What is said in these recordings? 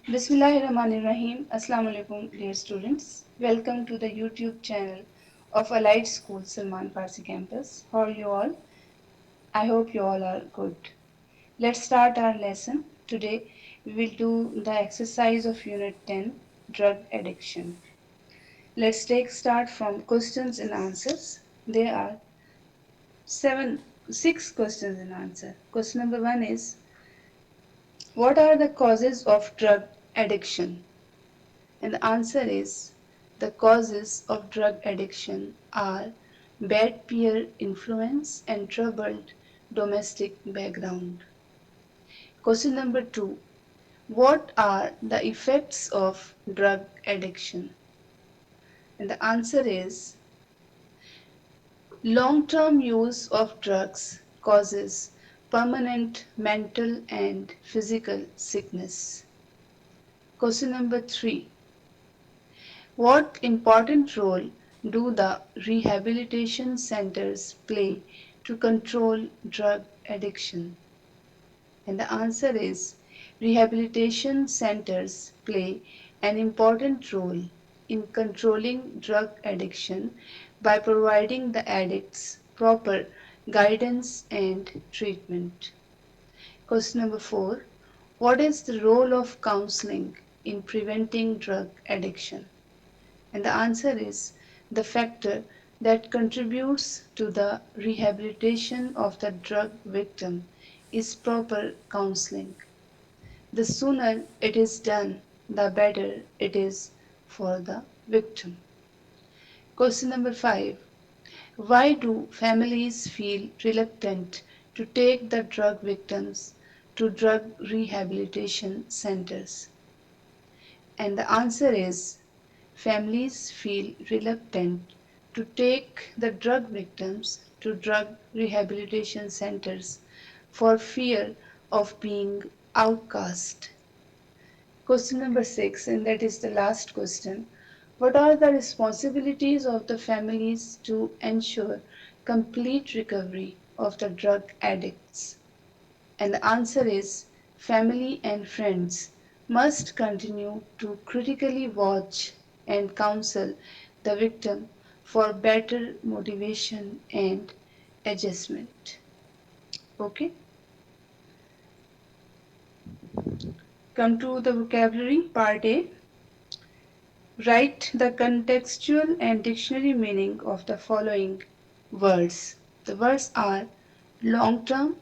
Bismillahirrahmanirrahim. Assalamu alaikum, dear students. Welcome to the YouTube channel of Allied School Salman Farsi Campus. How are you all? I hope you all are good. Let's start our lesson. Today we will do the exercise of Unit 10, Drug Addiction. Let's take start from questions and answers. There are six questions and answer. Question number 1 is, what are the causes of drug addiction? And the answer is, the causes of drug addiction are bad peer influence and troubled domestic background. Question number 2. What are the effects of drug addiction? And the answer is, long-term use of drugs causes permanent mental and physical sickness. Question number 3. What important role do the rehabilitation centers play to control drug addiction? And the answer is, rehabilitation centers play an important role in controlling drug addiction by providing the addicts proper guidance and treatment. Question number 4. What is the role of counseling in preventing drug addiction? And the answer is, the factor that contributes to the rehabilitation of the drug victim is proper counseling. The sooner it is done, the better it is for the victim. Question number 5. Why do families feel reluctant to take the drug victims to drug rehabilitation centers? And the answer is, families feel reluctant to take the drug victims to drug rehabilitation centers for fear of being outcast. Question number 6, and that is the last question. What are the responsibilities of the families to ensure complete recovery of the drug addicts? And the answer is, family and friends must continue to critically watch and counsel the victim for better motivation and adjustment. Okay, come to the vocabulary part A. Write the contextual and dictionary meaning of the following words. The words are long term,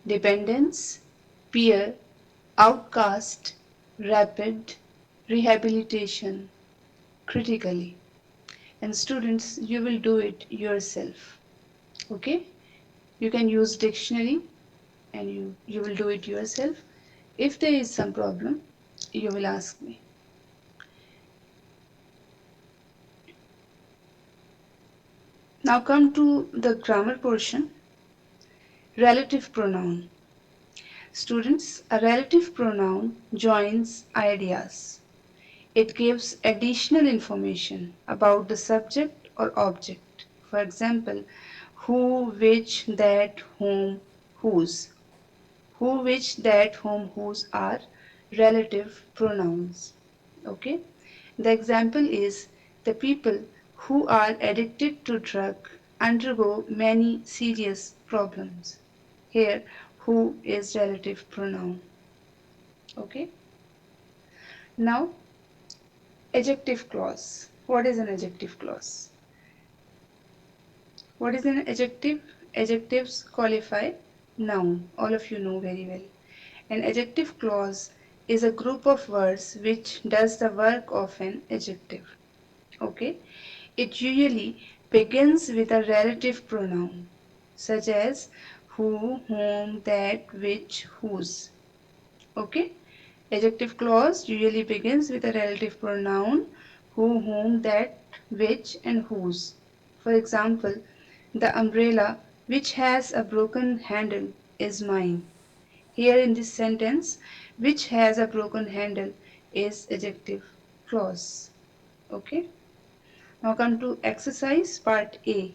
dependence, peer, outcast, rapid, rehabilitation, critically. And students, you will do it yourself. Okay? You can use dictionary and you will do it yourself. If there is some problem, you will ask me. Now come to the grammar portion. Relative pronoun. Students, a relative pronoun joins ideas. It gives additional information about the subject or object. For example, who, which, that, whom, whose. Who, which, that, whom, whose are relative pronouns. Okay? The example is, the people who are addicted to drug undergo many serious problems. Here, who is relative pronoun. Okay? Now, adjective clause. What is an adjective clause? What is an adjective? Adjectives qualify noun. All of you know very well. An adjective clause is a group of words which does the work of an adjective. Okay? It usually begins with a relative pronoun such as who, whom, that, which, whose. Okay? Adjective clause usually begins with a relative pronoun who, whom, that, which, and whose. For example, the umbrella which has a broken handle is mine. Here in this sentence, which has a broken handle is adjective clause. Okay. Now come to exercise part A.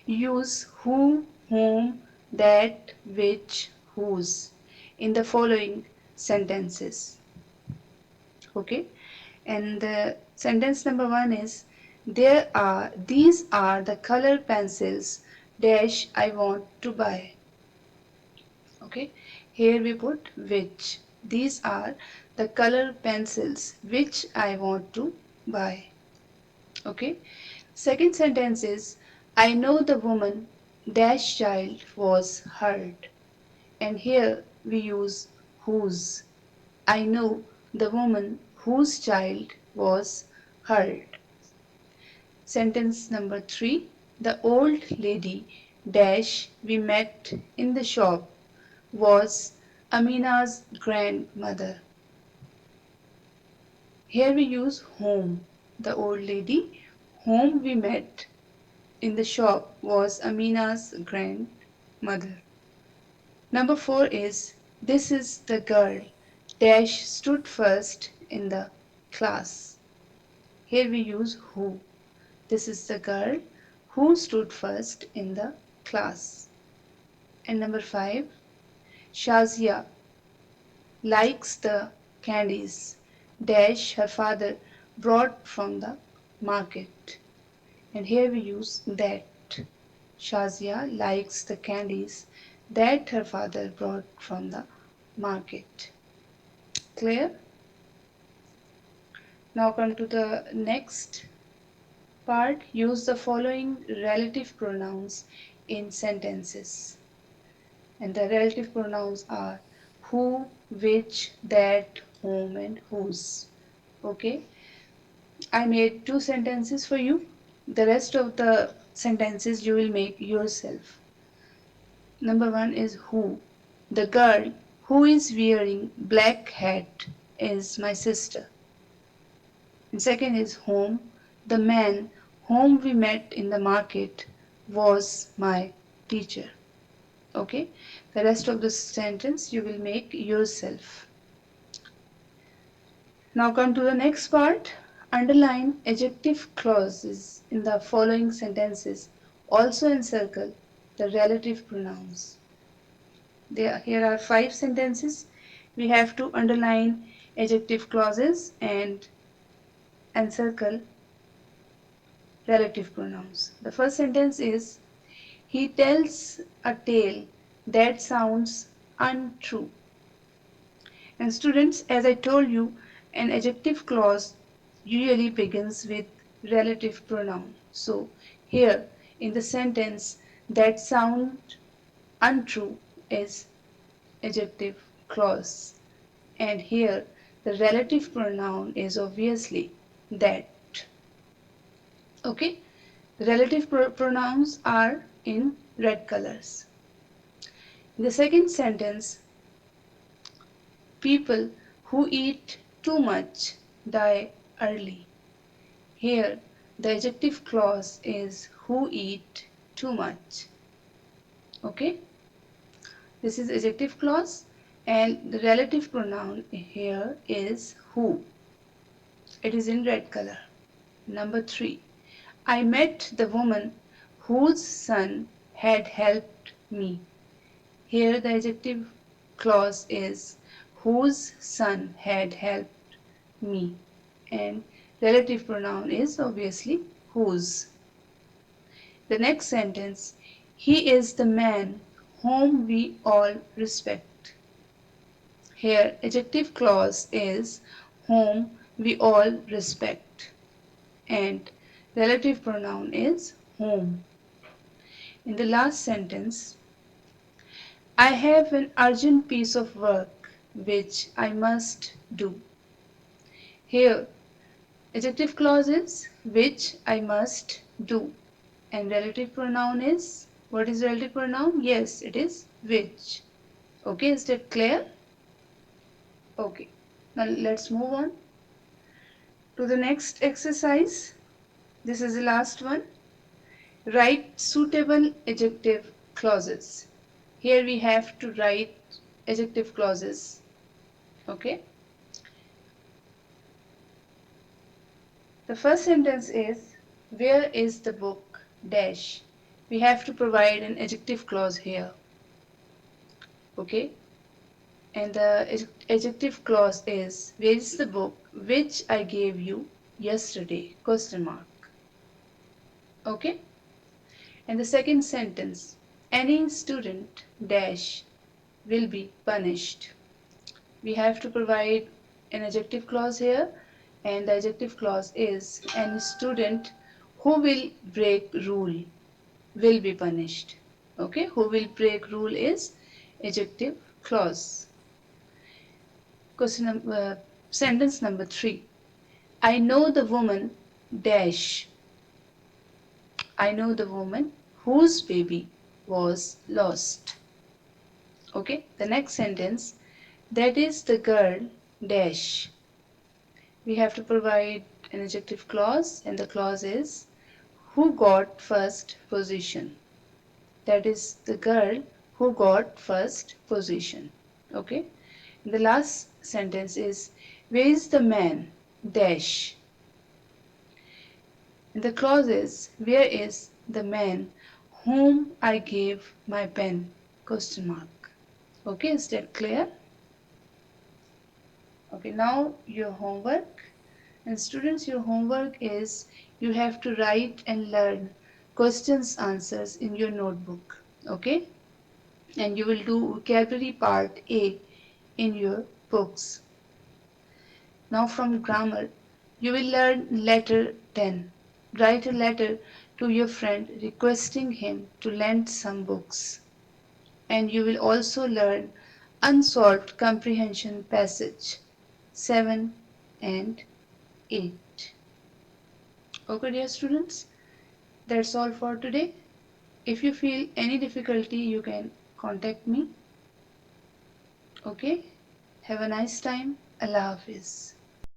Use who, whom, that, which, whose in the following sentences. Okay, and the sentence number 1 is these are the color pencils dash I want to buy. Okay, here we put which. These are the color pencils which I want to buy. Okay, second sentence is I know the woman dash child was hurt, and here we use whose. I know the woman whose child was hurt. Sentence number 3, the old lady dash we met in the shop was Amina's grandmother. Here we use whom. The old lady whom we met in the shop was Amina's grandmother. Number 4 is this is the girl dash stood first in the class. Here we use who. This is the girl who stood first in the class. And number 5, Shazia likes the candies dash her father brought from the market. And here we use that. Shazia likes the candies that her father brought from the market. Clear? Now come to the next part. Use the following relative pronouns in sentences. And the relative pronouns are who, which, that, whom, and whose. Okay, I made 2 sentences for you. The rest of the sentences you will make yourself. Number 1 is who. The girl who is wearing black hat is my sister. And second is whom. The man whom we met in the market was my teacher. Okay, the rest of the sentence you will make yourself. Now come to the next part. Underline adjective clauses in the following sentences. Also encircle the relative pronouns. Here are 5 sentences. We have to underline adjective clauses and encircle relative pronouns. The first sentence is he tells a tale that sounds untrue. And students, as I told you, an adjective clause usually begins with relative pronoun. So here in the sentence that sound untrue is adjective clause. And here the relative pronoun is obviously that. Okay, the relative pronouns are in red colors. In the second sentence, people who eat too much die early. Here the adjective clause is who eat too much. Okay, this is adjective clause and the relative pronoun here is who. It is in red color. Number 3, I met the woman whose son had helped me. Here the adjective clause is whose son had helped me and relative pronoun is obviously whose. The next sentence, he is the man whom we all respect. Here adjective clause is whom we all respect and relative pronoun is whom. In the last sentence, I have an urgent piece of work which I must do. Here adjective clause is which I must do and relative pronoun is, what is relative pronoun? Yes, it is which. Okay, is that clear? Okay, now let's move on to the next exercise. This is the last one. Write suitable adjective clauses. Here we have to write adjective clauses. Okay. The first sentence is where is the book dash. We have to provide an adjective clause here. Okay. And the adjective clause is, where is the book which I gave you yesterday? Question mark. Okay? And the second sentence, any student dash will be punished. We have to provide an adjective clause here, and the adjective clause is, any student who will break rule will be punished. Okay, who will break rule is adjective clause. Sentence number 3. I know the woman dash. I know the woman whose baby was lost. Okay, the next sentence, that is the girl dash. We have to provide an adjective clause, and the clause is, who got first position. That is the girl who got first position. Okay, and the last sentence is, where is the man dash. And the clause is, where is the man whom I gave my pen? Question mark. Okay, is that clear? Okay, now your homework. And students, your homework is, you have to write and learn questions answers in your notebook. Okay, and you will do vocabulary part A in your books. Now from grammar, you will learn letter 10. Write a letter to your friend requesting him to lend some books. And you will also learn unsolved comprehension passage 7 and 8. Okay, dear students, that's all for today. If you feel any difficulty, you can contact me. Okay, have a nice time. Allah Hafiz.